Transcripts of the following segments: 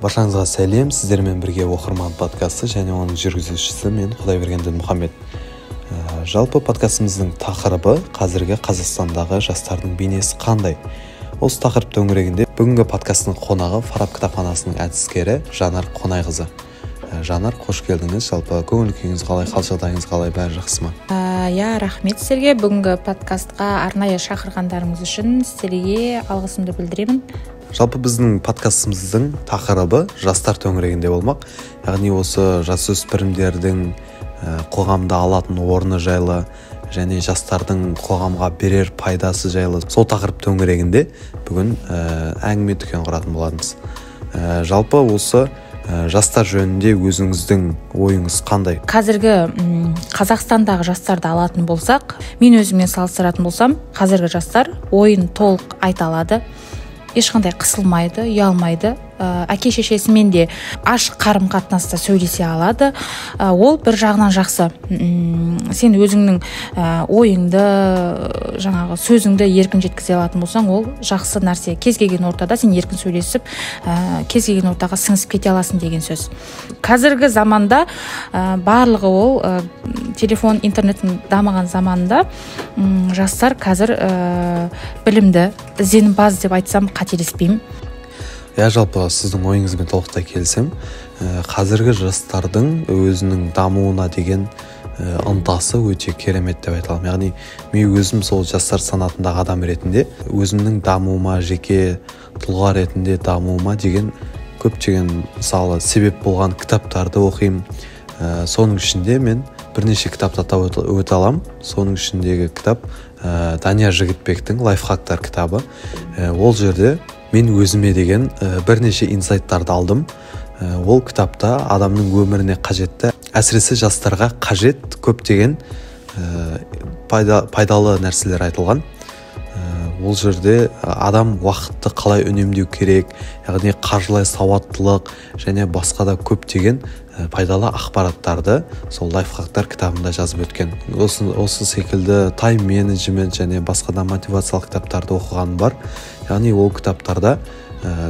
Баршаңызға сәлем, сіздермен бірге оқырман подкасты және оның жүргізушісі мен Құдайберген Дінмұхаммед. Жалпы подкастымыздың тақырыбы қазіргі Қазақстандағы жастардың бейнесі қандай? Осы тақырып төңірегінде бүгінгі подкасттың қонағы Фараб кітапханасының әдіскері Жанар Қонайқызы. Жанар, қош келдіңіз. Жалпы көңіл күйіңіз қалай, хал жағдайыңыз қалай, бәрі жақсы ма? Рахмет сіздерге. Бүгінгі подкастқа арнайы шақырғандарыңыз үшін сіздерге алғысымды білдіремін. Жалпы біздің подкастымыздың тақырыбы жастар төңірегінде болмақ. Яғни осы жасөспірімдердің қоғамда алатын орны жайлы және жастардың қоғамға берер пайдасы жайлы сол тақырып төңірегінде бүгін әңгіме дүкен құратын боламыз. Жалпы осы жастар жөнінде өзіңіздің ойыңыз қандай? Қазіргі Қазақстандағы жастарды алатын болсақ, мен өзіммен салыстыратын болсам, қазіргі жастар ойын толық айта алады. Ешқандай қысылмайды, ұялмайды. Әке-шешесімен де ашық қарым-қатынаста сөйлесе алады. Ол бір жағынан жақсы. Сен өзіңнің ойыңды, жаңағы сөзіңді еркін жеткізе алатын болсаң, ол жақсы нәрсе. Кез келген ортада сен еркін сөйлесіп, кез келген ортаға сіңісіп кете аласың деген сөз. Қазіргі заманда барлығы ол телефон, интернеттің дамыған заманында жастар қазір білімді, ізденімпаз деп айтсам қателеспеймін. Жалпы сіздің ойыңызбен толықтай келісем. Қазіргі жастардың өзінің дамуына деген ынтасы өте керемет деп айталам. Яғни мен өзім сол жастар санатындағы адам ретінде өзімнің дамуыма, жеке тұлға ретінде дамуыма деген көптеген мысалы себеп болған кітаптарды оқимын. Соның ішінде мен бірнеше кітапты атап өте аламын. Соның ішіндегі кітап Дания Жігітбектің лайфхактар кітабы. Ол жерде мен өзіме деген бірнеше инсайттарды алдым. Ол кітапта адамның өміріне қажетті, әсіресе жастарға қажет көптеген пайдалы нәрселер айтылған. Ол жерде адам уақытты қалай үнемдеу керек, яғни қаржылай сауаттылық және басқа да көптеген пайдалы ақпараттарды сол лайфхактар кітабында жазып өткен. Осы секілді тайм менеджмент және басқа да мотивациялық кітаптарды оқығаным бар. Яғни ол кітаптарда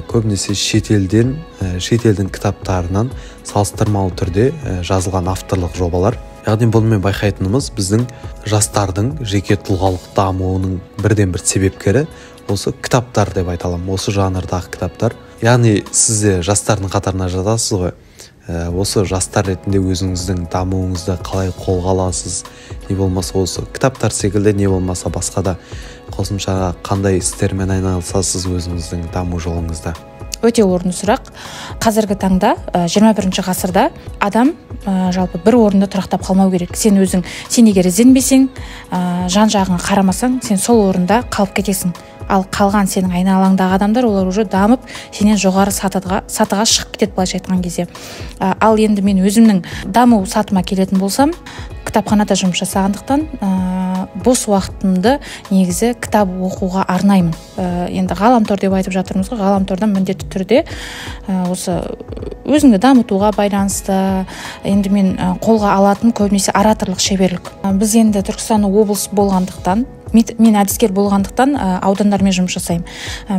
көбінесе шетелдің кітаптарынан салыстырмалы түрде жазылған авторлық жобалар. Яғни бұнымен байқайтынымыз біздің жастардың жеке тұлғалық дамуының бірден бір себепкері осы кітаптар деп айталам, осы жанрдағы кітаптар. Яғни сіз де жастардың қатарына жатасыз ғой. Осы жастар ретінде өзіңіздің дамуыңызды қалай қолға аласыз, не болмаса осы кітаптар секілді, не болмаса басқа да қосымша қандай істермен айналысасыз өзіңіздің даму жолыңызда? Өте орынды сұрақ. Қазіргі таңда 21 ғасырда адам жалпы бір орында тұрақтап қалмау керек. Сен егер ізденбесең, жан-жағыңа қарамасаң, сен сол орында қалып кетесің. Ал қалған сенің айналаңдағы адамдар, олар уже дамып, сенен жоғары сатыға шығып кетеді, былайша айтқан кезде. Ал енді мен өзімнің даму сатыма келетін болсам, кітапханада жұмыс жасағандықтан бос уақытымды негізі кітап оқуға арнаймын. Енді ғаламтор деп айтып жатырмыз ғой, ғаламтордан міндетті түрде осы өзіңді дамытуға байланысты енді мен қолға алатын көбінесе ораторлық шеберлік. Біз енді Түркістан облысы болғандықтан, мен әдіскер болғандықтан аудандармен жұмыс жасаймын.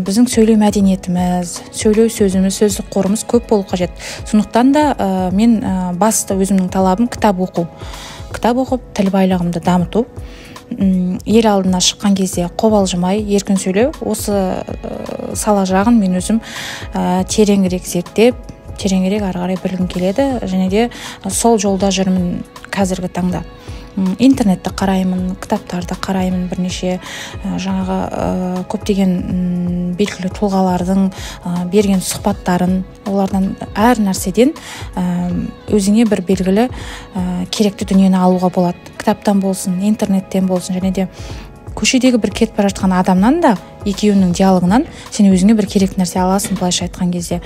Біздің сөйлеу мәдениетіміз, сөйлеу сөзіміз, сөздік қорымыз көп болу қажет. Сондықтан да мен басты өзімнің талабым кітап оқу. Кітап оқып, тіл байлығымды дамыту. Ел алдына шыққан кезде қобалжымай, еркін сөйлеу. Осы сала жағын мен өзім тереңірек зерттеп, тереңірек ары қарай білгім келеді. Және де сол жолда жүрмін қазіргі таңда. Интернетті қараймын, кітаптарды қараймын, бірнеше жаңағы көптеген белгілі тұлғалардың берген сұхбаттарын, олардан әр нәрседен өзіңе бір белгілі керекті дүниені алуға болады. Кітаптан болсын, интернеттен болсын, және де көшедегі бір кетіп бара жатқан адамнан да екеуінің диалогынан сен өзіңе бір керек нәрсе аласың, былайша айтқан кезде.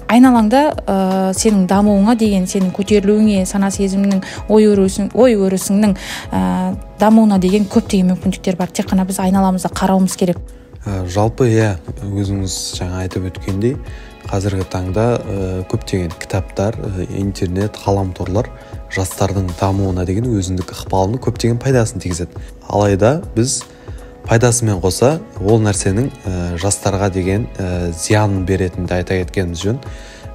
Айналаңда сенің дамуыңа деген, сенің көтерілуіңе, сана сезімнің, ой өрісіңнің дамуына деген көптеген мүмкіндіктер бар. Тек қана біз айналамызда қарауымыз керек. Жалпы өзіңіз жаңа айтып өткендей, қазіргі таңда көптеген кітаптар, интернет, ғаламторлар жастардың дамуына деген өзіндік ықпалын көптеген пайдасын тигізеді. Алайда біз пайдасымен қоса ол нәрсенің жастарға деген зиянын беретінді айта кеткеніміз жөн.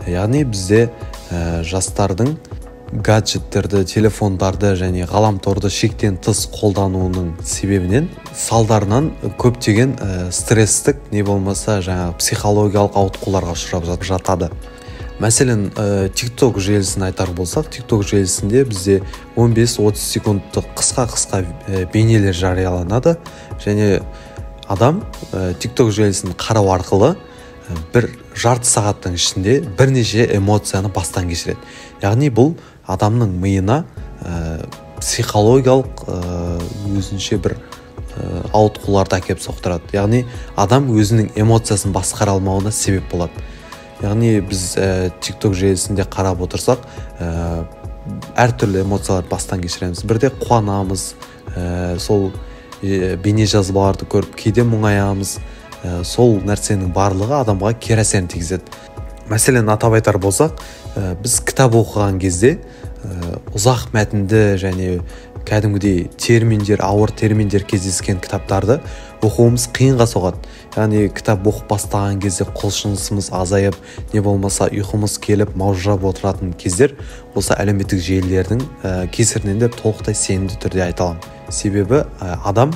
Яғни бізде жастардың гаджеттерді, телефондарды және ғаламторды шектен тыс қолдануының себебінен салдарынан көптеген стресстік не болмаса жаңағы психологиялық ауытқуларға ұшырап жатады. Мәселен, TikTok желісін айтар болсақ, TikTok желісінде бізде 15-30 секундтық қысқа бейнелер жарияланады және адам TikTok желісін қарау арқылы бір жарты сағаттың ішінде бірнеше эмоцияны бастан кешіреді. Яғни бұл адамның миына психологиялық өзінше бір ауытқуларды әкеп соқтырады. Яғни адам өзінің эмоциясын басқара алмауына себеп болады. Яғни біз TikTok желісінде қарап отырсақ, әртүрлі эмоциялар бастан кешіреміз. Бірде қуанамыз, сол бейне жазбаларды көріп, кейде мұңаямыз. Сол нәрсенің барлығы адамға кері әсерін тигізеді. Мәселен, атап айтар болсақ, біз кітап оқыған кезде ұзақ мәтінді және кәдімгідей ауыр терминдер кездескен кітаптарды оқуымыз қиынға соғады. Яғни кітап оқып бастаған кезде құлшынысымыз азайып, не болмаса ұйқымыз келіп маужырап отыратын кездер осы әлеуметтік желілердің кесірінен де толықтай сенімді түрде айта аламын. Себебі адам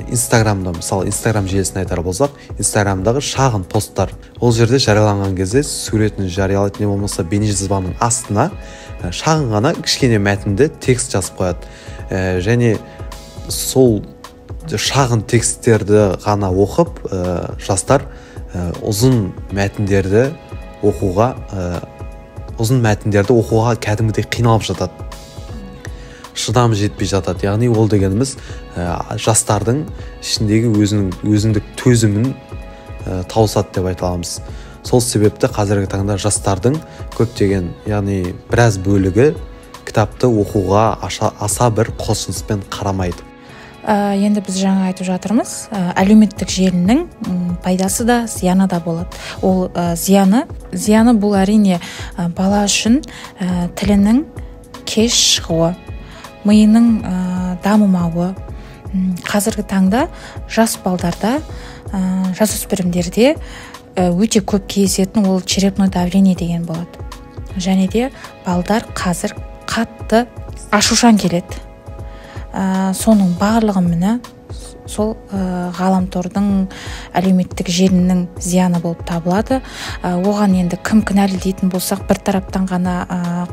Инстаграмда, мысалы Инстаграм желісін айтар болсақ, Инстаграмдағы шағын посттар, ол жерде жарияланған кезде суретін жариялайды, не болмаса бейнежазбаның астына шағын ғана кішкене мәтінді текст жазып қояды. Және сол шағын тексттерді ғана оқып, жастар ұзын мәтіндерді оқуға кәдімгідей қиналып жатады. Шыдамы жетпей жатады. Яғни ол дегеніміз жастардың ішіндегі өзіндік төзімін тауысады деп айта аламыз. Сол себепті қазіргі таңда жастардың көптеген, яғни біраз бөлігі кітапты оқуға аса бір құлшыныспен қарамайды. Енді біз жаңа айтып жатырмыз, әлеуметтік желінің пайдасы да, зияны да болады. Ол зияны бұл әрине бала үшін тілінің кеш шығуы, миының дамымауы. Қазіргі таңда жас балдарда, жасөспірімдерде өте көп кездесетін ол черепное давление деген болады. Және де балдар қазір қатты ашушаң келеді. Соның барлығы міне сол ғаламтордың, әлеуметтік желінің зияны болып табылады. Оған енді кім кінәлі дейтін болсақ, бір тараптан ғана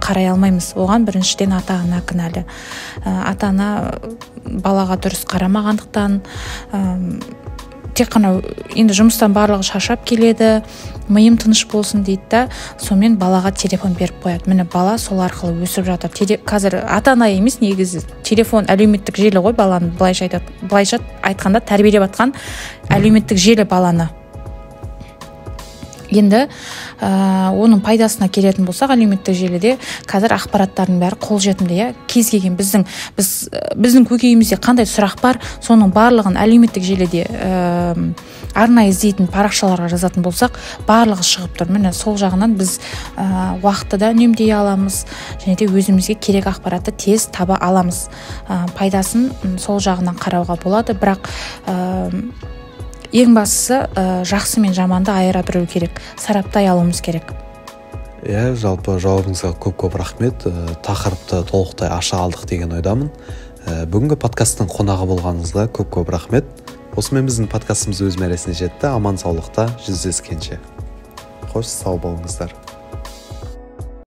қарай алмаймыз. Оған біріншіден ата-ана кінәлі. Ата-ана балаға дұрыс қарамағандықтан, тек қана енді жұмыстан барлығы шаршап келеді, миым тыныш болсын дейді да, сонымен балаға телефон беріп қояды. Міне бала сол арқылы өсіп жатыр. Қазір ата-ана емес, негізі телефон әлеуметтік желі ғой баланы, былайша айтқанда тәрбиелеп жатқан әлеуметтік желі баланы. Енді оның пайдасына келетін болсақ, әлеуметтік желіде қазір ақпараттардың бәрі қолжетімді. Кез келген біздің көкейімізде қандай сұрақ бар, соның барлығын әлеуметтік желіде арнайы іздейтін парақшаларға жазатын болсақ, барлығы шығып тұр. Міне сол жағынан біз уақытты да үнемдей аламыз, және де өзімізге керек ақпаратты тез таба аламыз. Пайдасын сол жағынан қарауға болады, бірақ ең бастысы жақсы мен жаманды айыра білу керек, сараптай алуымыз керек. Жалпы жауабыңызға көп рахмет. Тақырыпты толықтай аша алдық деген ойдамын. Бүгінгі подкасттың қонағы болғаныңызға көп рахмет. Осымен біздің подкастымыз өз мәресіне жетті. Аман саулықта жүздескенше. Қош сау болыңыздар.